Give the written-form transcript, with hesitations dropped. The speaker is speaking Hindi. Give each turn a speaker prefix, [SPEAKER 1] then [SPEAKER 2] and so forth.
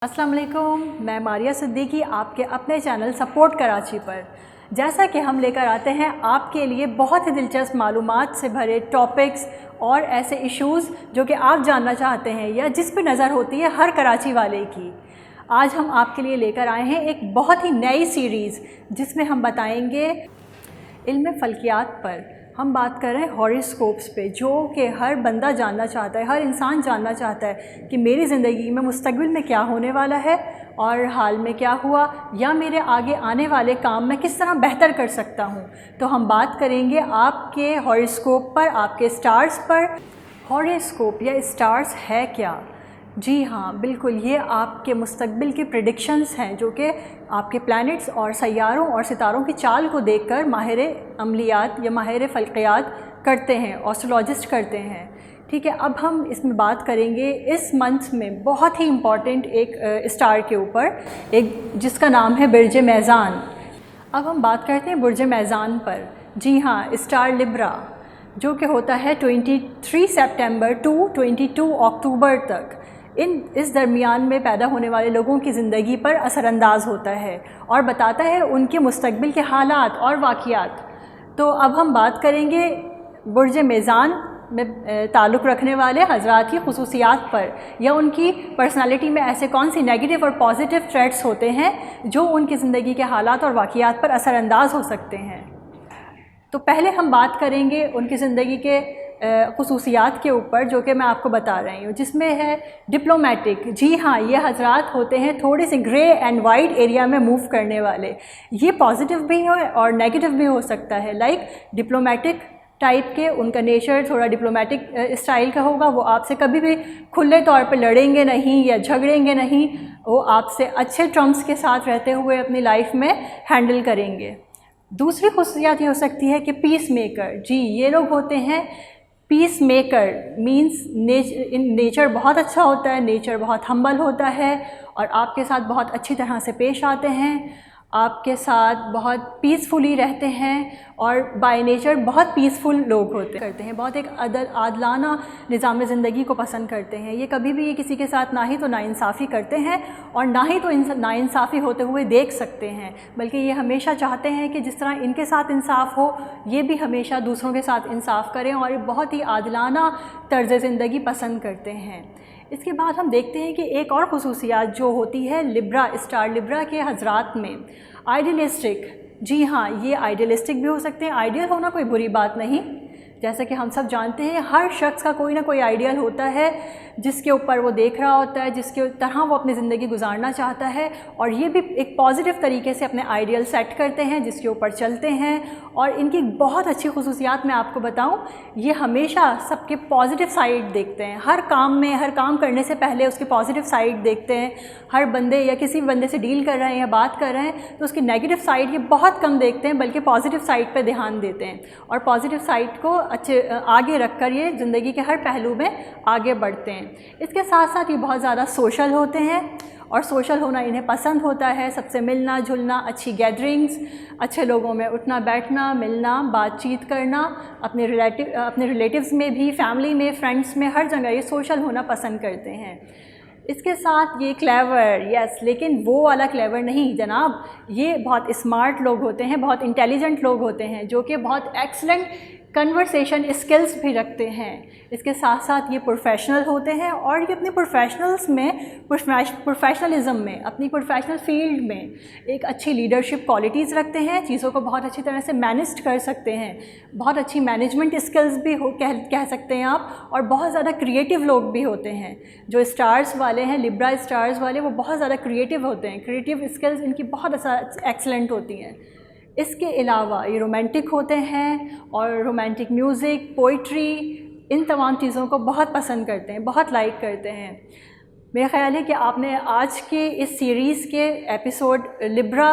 [SPEAKER 1] अस्सलाम वालेकुम, मैं मारिया सिद्दीकी आपके अपने चैनल सपोर्ट कराची पर जैसा कि हम लेकर आते हैं आपके लिए बहुत ही दिलचस्प मालूमात से भरे टॉपिक्स और ऐसे इश्यूज़ जो कि आप जानना चाहते हैं या जिस पे नज़र होती है हर कराची वाले की। आज हम आपके लिए लेकर आए हैं एक बहुत ही नई सीरीज़ जिसमें हम बताएंगे इल्म फ़ल्कियात पर। हम बात कर रहे हैं हॉरोस्कोप्स पे, जो कि हर बंदा जानना चाहता है, हर इंसान जानना चाहता है कि मेरी ज़िंदगी में मुस्तक़बिल में क्या होने वाला है और हाल में क्या हुआ, या मेरे आगे आने वाले काम में किस तरह बेहतर कर सकता हूँ। तो हम बात करेंगे आपके हॉरोस्कोप पर, आपके स्टार्स पर। हॉरोस्कोप या स्टार्स है क्या? जी हाँ, बिल्कुल, ये आपके मुस्तक़बिल की प्रेडिक्शंस हैं जो कि आपके प्लैनेट्स और सैयारों और सितारों की चाल को देखकर माहिर अमलियात या माहिर फ़ल्कियात करते हैं, एस्ट्रोलॉजिस्ट करते हैं। ठीक है, अब हम इसमें बात करेंगे इस मंथ में बहुत ही इम्पॉर्टेंट एक स्टार के ऊपर, एक जिसका नाम है बुर्ज मेज़ान। अब हम बात करते हैं बुर्ज मेज़ान पर। जी हाँ, स्टार लिब्रा जो कि होता है 23 सितंबर टू 22 अक्टूबर तक। इस दरमियान में पैदा होने वाले लोगों की ज़िंदगी पर असरअंदाज होता है और बताता है उनके मुस्तक़बिल के हालात और वाक़ियात। तो अब हम बात करेंगे बुर्ज मेज़ान में ताल्लुक़ रखने वाले हज़रात की ख़ुसूसियात पर, या उनकी पर्सनालिटी में ऐसे कौन सी नेगेटिव और पॉजिटिव ट्रेट्स होते हैं जो उनकी ज़िंदगी के हालात और वाक़ियात पर असरअंदाज हो सकते हैं। तो पहले हम बात करेंगे उनकी ज़िंदगी के ख़ुसूसियात के ऊपर जो कि मैं आपको बता रही हूँ, जिसमें है डिप्लोमेटिक। जी हाँ, ये हज़रात होते हैं थोड़े से ग्रे एंड वाइट एरिया में मूव करने वाले। ये पॉजिटिव भी हो और नेगेटिव भी हो सकता है। लाइक डिप्लोमेटिक टाइप के, उनका नेचर थोड़ा डिप्लोमेटिक स्टाइल का होगा। वो आपसे कभी भी खुले तौर पे लड़ेंगे नहीं या झगड़ेंगे नहीं, वो आपसे अच्छे टर्म्स के साथ रहते हुए अपनी लाइफ में हैंडल करेंगे। दूसरी खुसूसियात ये हो सकती है कि पीस मेकर। जी, ये लोग होते हैं पीस मेकर, मीन्स नेचर बहुत अच्छा होता है, नेचर बहुत हम्बल होता है और आपके साथ बहुत अच्छी तरह से पेश आते हैं, आपके साथ बहुत पीसफुली रहते हैं और बाय नेचर बहुत पीसफुल लोग करते हैं, बहुत एक आदलाना निज़ाम ज़िंदगी को पसंद करते हैं। ये कभी भी ये किसी के साथ ना ही तो नाइंसाफ़ी करते हैं और ना ही तो नाइंसाफ़ी होते हुए देख सकते हैं, बल्कि ये हमेशा चाहते हैं कि जिस तरह इनके साथ इंसाफ हो, ये भी हमेशा दूसरों के साथ इंसाफ करें और बहुत ही आदलाना तर्ज़ ज़िंदगी पसंद करते हैं। इसके बाद हम देखते हैं कि एक और ख़ुसूसियात जो होती है लिब्रा, स्टार लिब्रा के हज़रात में, आइडियलिस्टिक। जी हाँ, ये आइडियलिस्टिक भी हो सकते हैं। आइडियल होना कोई बुरी बात नहीं, जैसा कि हम सब जानते हैं हर शख्स का कोई ना कोई आइडियल होता है जिसके ऊपर वो देख रहा होता है, जिसके तरह वो अपनी ज़िंदगी गुजारना चाहता है, और ये भी एक पॉजिटिव तरीके से अपने आइडियल सेट करते हैं जिसके ऊपर चलते हैं। और इनकी बहुत अच्छी खुसूसियात मैं आपको बताऊं, ये हमेशा सबके पॉजिटिव साइड देखते हैं। हर काम में, हर काम करने से पहले उसकी पॉजिटिव साइड देखते हैं। हर बंदे या किसी बंदे से डील कर रहे हैं या बात कर रहे हैं तो उसकी नेगेटिव साइड ये बहुत कम देखते हैं, बल्कि पॉजिटिव साइड पर ध्यान देते हैं और पॉजिटिव साइड को अच्छे आगे रखकर ये ज़िंदगी के हर पहलू में आगे बढ़ते हैं। इसके साथ साथ ये बहुत ज़्यादा सोशल होते हैं और सोशल होना इन्हें पसंद होता है। सबसे मिलना जुलना, अच्छी गैदरिंग्स, अच्छे लोगों में उठना बैठना, मिलना, बातचीत करना, अपने रिलेटिव्स में भी, फैमिली में, फ्रेंड्स में, हर जगह ये सोशल होना पसंद करते हैं। इसके साथ ये क्लेवर, यस, लेकिन वो वाला क्लेवर नहीं जनाब, ये बहुत स्मार्ट लोग होते हैं, बहुत इंटेलिजेंट लोग होते हैं जो कि बहुत एक्सलेंट कन्वर्सेशन स्किल्स भी रखते हैं। इसके साथ साथ ये प्रोफेशनल होते हैं और ये अपने प्रोफेशनलिज्म में, अपनी प्रोफेशनल फील्ड में एक अच्छी लीडरशिप क्वालिटीज़ रखते हैं, चीज़ों को बहुत अच्छी तरह से मैनेज कर सकते हैं, बहुत अच्छी मैनेजमेंट स्किल्स भी कह सकते हैं आप, और बहुत ज़्यादा क्रिएटिव लोग भी होते हैं। जो स्टार्स वाले हैं, लिब्रा स्टार्स वाले, वो बहुत ज़्यादा क्रिएटिव होते हैं, क्रिएटिव स्किल्स इनकी बहुत एक्सलेंट होती हैं। इसके अलावा ये रोमांटिक होते हैं और रोमांटिक म्यूज़िक, पोइट्री, इन तमाम चीज़ों को बहुत पसंद करते हैं, बहुत लाइक करते हैं। मेरा ख़्याल है कि आपने आज के इस सीरीज़ के एपिसोड लिब्रा